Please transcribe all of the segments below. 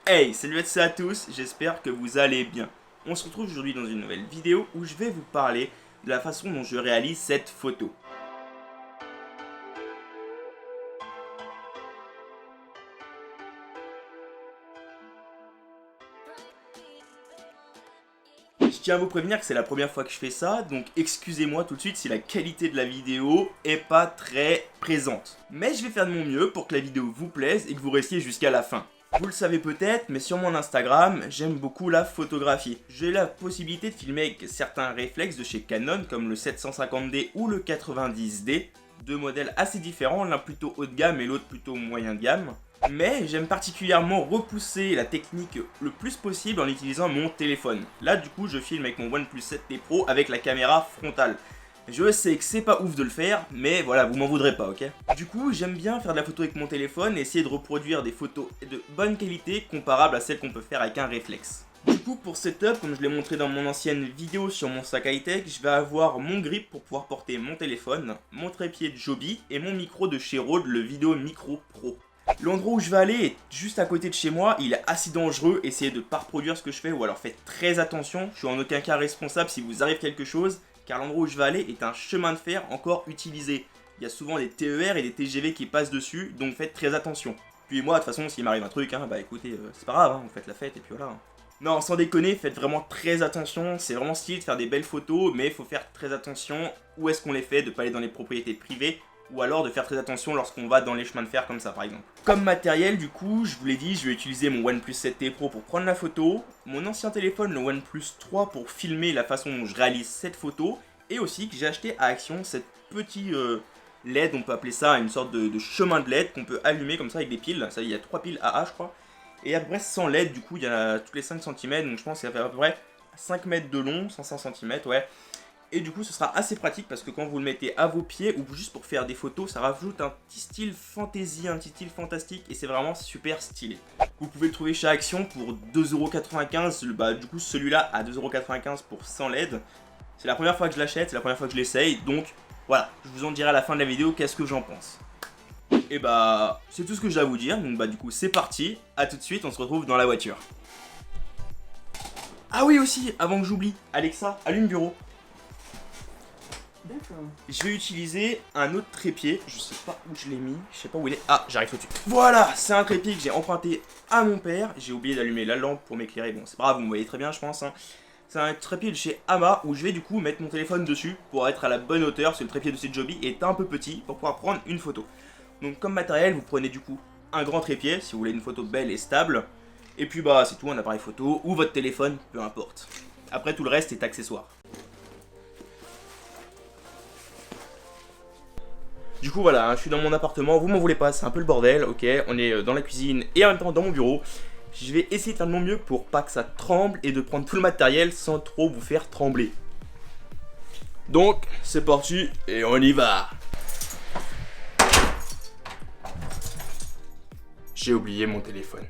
Hey, salut à tous, j'espère que vous allez bien. On se retrouve aujourd'hui dans une nouvelle vidéo où je vais vous parler de la façon dont je réalise cette photo. Je tiens à vous prévenir que c'est la première fois que je fais ça, donc excusez-moi tout de suite si la qualité de la vidéo est pas très présente. Mais je vais faire de mon mieux pour que la vidéo vous plaise et que vous restiez jusqu'à la fin. Vous le savez peut-être, mais sur mon Instagram, j'aime beaucoup la photographie. J'ai la possibilité de filmer avec certains réflexes de chez Canon, comme le 750D ou le 90D, deux modèles assez différents, l'un plutôt haut de gamme et l'autre plutôt moyen de gamme. Mais j'aime particulièrement repousser la technique le plus possible en utilisant mon téléphone. Là du coup je filme avec mon OnePlus 7T Pro avec la caméra frontale. Je sais que c'est pas ouf de le faire, mais voilà, vous m'en voudrez pas, ok? Du coup, j'aime bien faire de la photo avec mon téléphone et essayer de reproduire des photos de bonne qualité comparables à celles qu'on peut faire avec un réflexe. Du coup, pour setup, comme je l'ai montré dans mon ancienne vidéo sur mon sac high-tech, je vais avoir mon grip pour pouvoir porter mon téléphone, mon trépied de Joby et mon micro de chez Rode, le Video Micro Pro. L'endroit où je vais aller est juste à côté de chez moi, il est assez dangereux, essayez de ne pas reproduire ce que je fais ou alors faites très attention, je suis en aucun cas responsable si vous arrive quelque chose, car l'endroit où je vais aller est un chemin de fer encore utilisé. Il y a souvent des TER et des TGV qui passent dessus, donc faites très attention. Puis moi, de toute façon, s'il m'arrive un truc, bah écoutez, c'est pas grave, vous faites la fête et puis voilà. Non, sans déconner, faites vraiment très attention, c'est vraiment stylé de faire des belles photos, mais il faut faire très attention où est-ce qu'on les fait, de pas aller dans les propriétés privées, ou alors de faire très attention lorsqu'on va dans les chemins de fer comme ça par exemple. Comme matériel du coup, je vous l'ai dit, je vais utiliser mon OnePlus 7T Pro pour prendre la photo, mon ancien téléphone le OnePlus 3 pour filmer la façon dont je réalise cette photo, et aussi que j'ai acheté à Action cette petite LED, on peut appeler ça une sorte de chemin de LED qu'on peut allumer comme ça avec des piles, ça il y a 3 piles AA je crois, et à peu près 100 LED du coup il y en a tous les 5 cm, donc je pense qu'il y a à peu près 5 mètres de long, 105 cm ouais. Et du coup ce sera assez pratique parce que quand vous le mettez à vos pieds ou juste pour faire des photos, ça rajoute un petit style fantasy, un petit style fantastique et c'est vraiment super stylé. Vous pouvez le trouver chez Action pour 2,95€, bah du coup celui-là à 2,95€ pour 100 LED. C'est la première fois que je l'achète, c'est la première fois que je l'essaye, donc voilà, je vous en dirai à la fin de la vidéo qu'est-ce que j'en pense. Et bah c'est tout ce que j'ai à vous dire, donc bah du coup c'est parti, à tout de suite, on se retrouve dans la voiture. Ah oui aussi, avant que j'oublie, Alexa, allume bureau. D'accord. Je vais utiliser un autre trépied, je sais pas où je l'ai mis, je sais pas où il est. Ah, j'arrive tout de suite. Voilà, c'est un trépied que j'ai emprunté à mon père. J'ai oublié d'allumer la lampe pour m'éclairer, bon c'est pas grave, vous me voyez très bien je pense. C'est un trépied de chez Ama où je vais du coup mettre mon téléphone dessus pour être à la bonne hauteur, parce que le trépied de chez Joby est un peu petit pour pouvoir prendre une photo. Donc comme matériel, vous prenez du coup un grand trépied si vous voulez une photo belle et stable. Et puis bah c'est tout, un appareil photo ou votre téléphone, peu importe. Après tout le reste est accessoire. Du coup voilà, je suis dans mon appartement, vous m'en voulez pas, c'est un peu le bordel, ok, on est dans la cuisine et en même temps dans mon bureau. Je vais essayer de faire de mon mieux pour pas que ça tremble et de prendre tout le matériel sans trop vous faire trembler. Donc, c'est parti et on y va. J'ai oublié mon téléphone.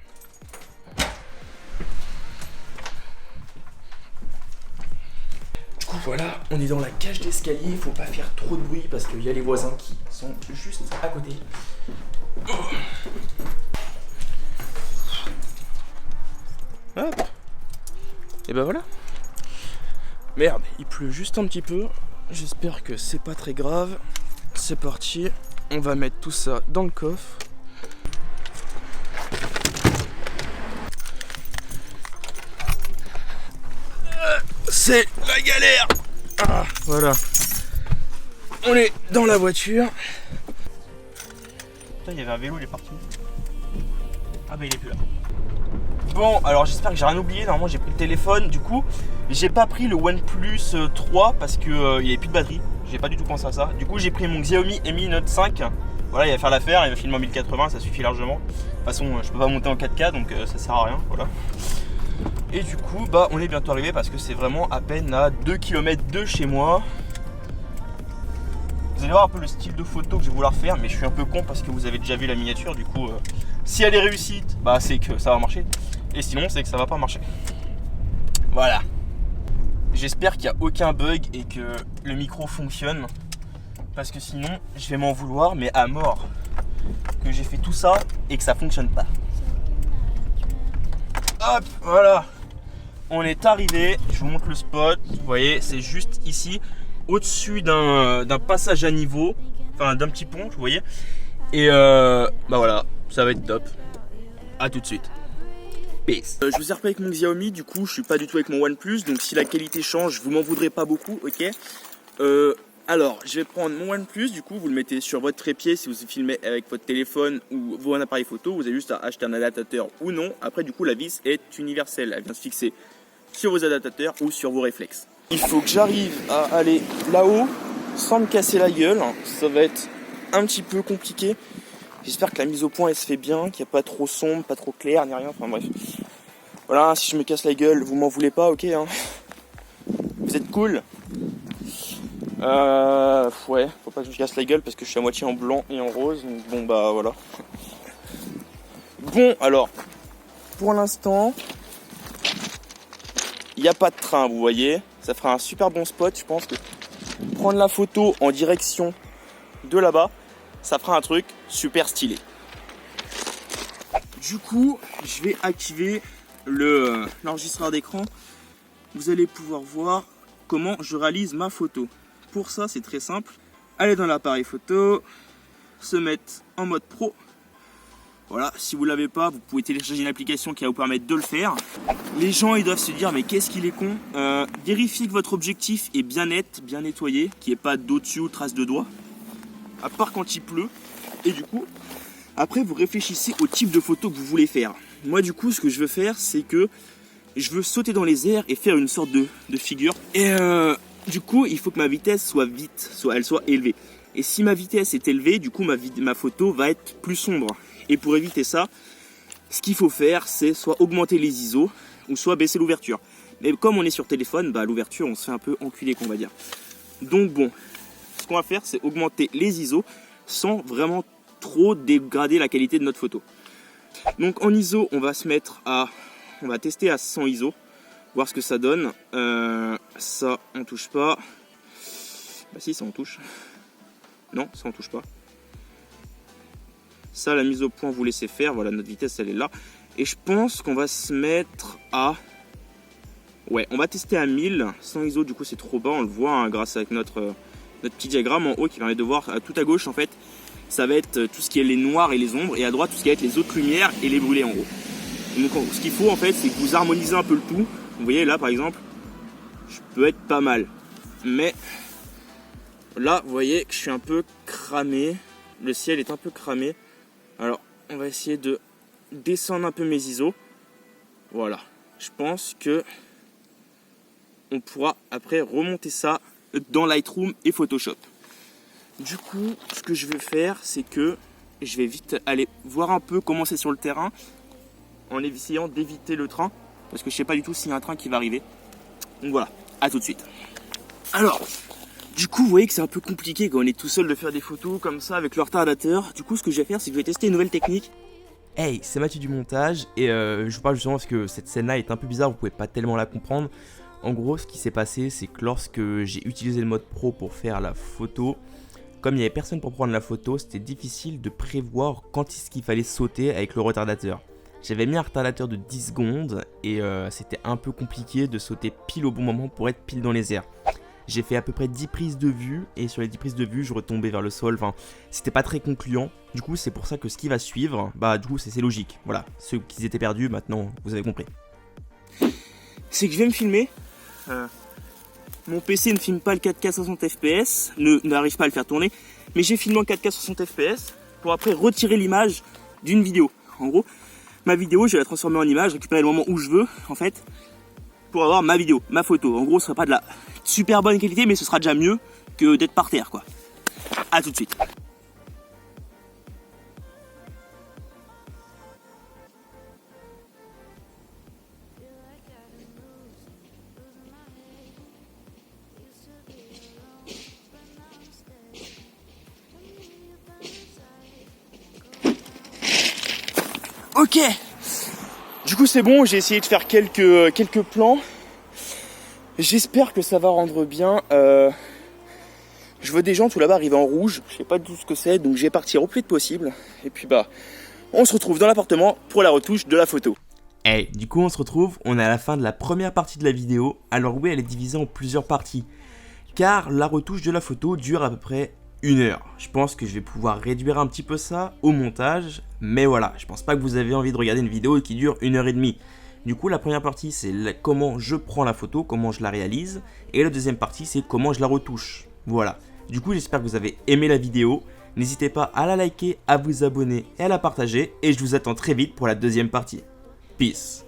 Du coup voilà, on est dans la cage d'escalier, il faut pas faire trop de bruit parce qu'il y a les voisins qui sont juste à côté. Hop. Et bah voilà. Merde, il pleut juste un petit peu. J'espère que c'est pas très grave. C'est parti. On va mettre tout ça dans le coffre. C'est la galère. Ah, voilà. On est dans la voiture. Putain, il y avait un vélo, il est parti. Ah bah il est plus là. Bon, alors j'espère que j'ai rien oublié. Normalement j'ai pris le téléphone. Du coup, j'ai pas pris le OnePlus 3 parce que il n'y avait plus de batterie. J'ai pas du tout pensé à ça. Du coup, j'ai pris mon Xiaomi Mi Note 5. Voilà, il va faire l'affaire. Il va filmer en 1080, ça suffit largement. De toute façon, je peux pas monter en 4K donc ça sert à rien. Voilà. Et du coup, bah on est bientôt arrivé parce que c'est vraiment à peine à 2 km de chez moi. Vous allez voir un peu le style de photo que je vais vouloir faire, mais je suis un peu con parce que vous avez déjà vu la miniature. Du coup, si elle est réussite, bah c'est que ça va marcher. Et sinon, c'est que ça va pas marcher. Voilà. J'espère qu'il n'y a aucun bug et que le micro fonctionne. Parce que sinon, je vais m'en vouloir, mais à mort. Que j'ai fait tout ça et que ça fonctionne pas. Hop, voilà. On est arrivé, je vous montre le spot. Vous voyez, c'est juste ici, au-dessus d'un passage à niveau, enfin d'un petit pont, vous voyez. Et bah voilà, ça va être top. A tout de suite. Peace. Je vous ai repris avec mon Xiaomi, du coup je suis pas du tout avec mon OnePlus, donc si la qualité change, vous m'en voudrez pas beaucoup, ok. Alors, je vais prendre mon OnePlus, du coup vous le mettez sur votre trépied si vous filmez avec votre téléphone ou vos appareils photo, vous avez juste à acheter un adaptateur ou non. Après du coup la vis est universelle, elle vient se fixer sur vos adaptateurs ou sur vos réflexes. Il faut que j'arrive à aller là-haut sans me casser la gueule, ça va être un petit peu compliqué. J'espère que la mise au point elle se fait bien, qu'il n'y a pas trop sombre, pas trop clair, ni rien, enfin bref. Voilà, si je me casse la gueule, vous m'en voulez pas, ok hein. Vous êtes cool. Ouais, faut pas que je me casse la gueule parce que je suis à moitié en blanc et en rose, donc bon bah voilà. Bon alors, pour l'instant, il n'y a pas de train, vous voyez. Ça fera un super bon spot, je pense que prendre la photo en direction de là-bas, ça fera un truc super stylé. Du coup, je vais activer l'enregistreur d'écran. Vous allez pouvoir voir comment je réalise ma photo. Pour ça, c'est très simple. Aller dans l'appareil photo, se mettre en mode pro. Voilà, si vous ne l'avez pas, vous pouvez télécharger une application qui va vous permettre de le faire. Les gens, ils doivent se dire, mais qu'est-ce qu'il est con. Vérifiez que votre objectif est bien net, bien nettoyé, qu'il n'y ait pas d'eau dessus ou traces de doigts. À part quand il pleut. Et du coup, après, vous réfléchissez au type de photo que vous voulez faire. Moi, du coup, ce que je veux faire, c'est que je veux sauter dans les airs et faire une sorte de figure. Et du coup, il faut que ma vitesse elle soit élevée. Et si ma vitesse est élevée, du coup, ma photo va être plus sombre. Et pour éviter ça, ce qu'il faut faire, c'est soit augmenter les ISO ou soit baisser l'ouverture. Mais comme on est sur téléphone, bah, l'ouverture, on se fait un peu enculer, qu'on va dire. Donc bon, ce qu'on va faire, c'est augmenter les ISO sans vraiment trop dégrader la qualité de notre photo. Donc en ISO, on va tester à 100 ISO, voir ce que ça donne. Ça, on touche pas. Bah si, ça on touche. Non, ça on touche pas. Ça, la mise au point, vous laissez faire. Voilà, notre vitesse, elle est là. Et je pense qu'on va se mettre à... Ouais, on va tester à 1000. 100 ISO, du coup, c'est trop bas. On le voit hein, grâce avec notre petit diagramme en haut qui permet de voir tout à gauche, en fait. Ça va être tout ce qui est les noirs et les ombres. Et à droite, tout ce qui va être les autres lumières et les brûlés en gros. Donc, ce qu'il faut, en fait, c'est que vous harmonisez un peu le tout. Vous voyez, là, par exemple, je peux être pas mal. Mais là, vous voyez que je suis un peu cramé. Le ciel est un peu cramé. Alors, on va essayer de descendre un peu mes ISO. Voilà. Je pense que on pourra après remonter ça dans Lightroom et Photoshop. Du coup, ce que je vais faire, c'est que je vais vite aller voir un peu comment c'est sur le terrain en essayant d'éviter le train parce que je sais pas du tout s'il y a un train qui va arriver. Donc voilà, à tout de suite. Alors, du coup, vous voyez que c'est un peu compliqué quand on est tout seul de faire des photos comme ça avec le retardateur. Du coup, ce que je vais faire, c'est que je vais tester une nouvelle technique. Hey, c'est Mathieu du montage et je vous parle justement parce que cette scène-là est un peu bizarre, vous pouvez pas tellement la comprendre. En gros, ce qui s'est passé, c'est que lorsque j'ai utilisé le mode pro pour faire la photo, comme il n'y avait personne pour prendre la photo, c'était difficile de prévoir quand est-ce qu'il fallait sauter avec le retardateur. J'avais mis un retardateur de 10 secondes et c'était un peu compliqué de sauter pile au bon moment pour être pile dans les airs. J'ai fait à peu près 10 prises de vue et sur les 10 prises de vue, je retombais vers le sol. Enfin, c'était pas très concluant. Du coup, c'est pour ça que ce qui va suivre, bah du coup, c'est logique. Voilà, ceux qui étaient perdus, maintenant, vous avez compris. C'est que je vais me filmer. Mon PC ne filme pas le 4K 60 fps, n'arrive pas à le faire tourner. Mais j'ai filmé en 4K 60 fps pour après retirer l'image d'une vidéo. En gros, ma vidéo, je vais la transformer en image, récupérer le moment où je veux, en fait, pour avoir ma vidéo, ma photo. En gros, ce sera pas de la super bonne qualité, mais ce sera déjà mieux que d'être par terre, quoi. A tout de suite. Ok. Du coup, c'est bon, j'ai essayé de faire quelques plans. J'espère que ça va rendre bien. Je vois des gens tout là-bas arriver en rouge. Je sais pas du tout ce que c'est, donc je vais partir au plus vite possible. Et puis bah, on se retrouve dans l'appartement pour la retouche de la photo. Hey, du coup on se retrouve, on est à la fin de la première partie de la vidéo, alors oui elle est divisée en plusieurs parties, car la retouche de la photo dure à peu près 1 heure. Je pense que je vais pouvoir réduire un petit peu ça au montage, mais voilà, je pense pas que vous avez envie de regarder une vidéo qui dure 1h30. Du coup la première partie c'est comment je prends la photo, comment je la réalise, et la deuxième partie c'est comment je la retouche. Voilà, du coup j'espère que vous avez aimé la vidéo, n'hésitez pas à la liker, à vous abonner et à la partager, et je vous attends très vite pour la deuxième partie. Peace.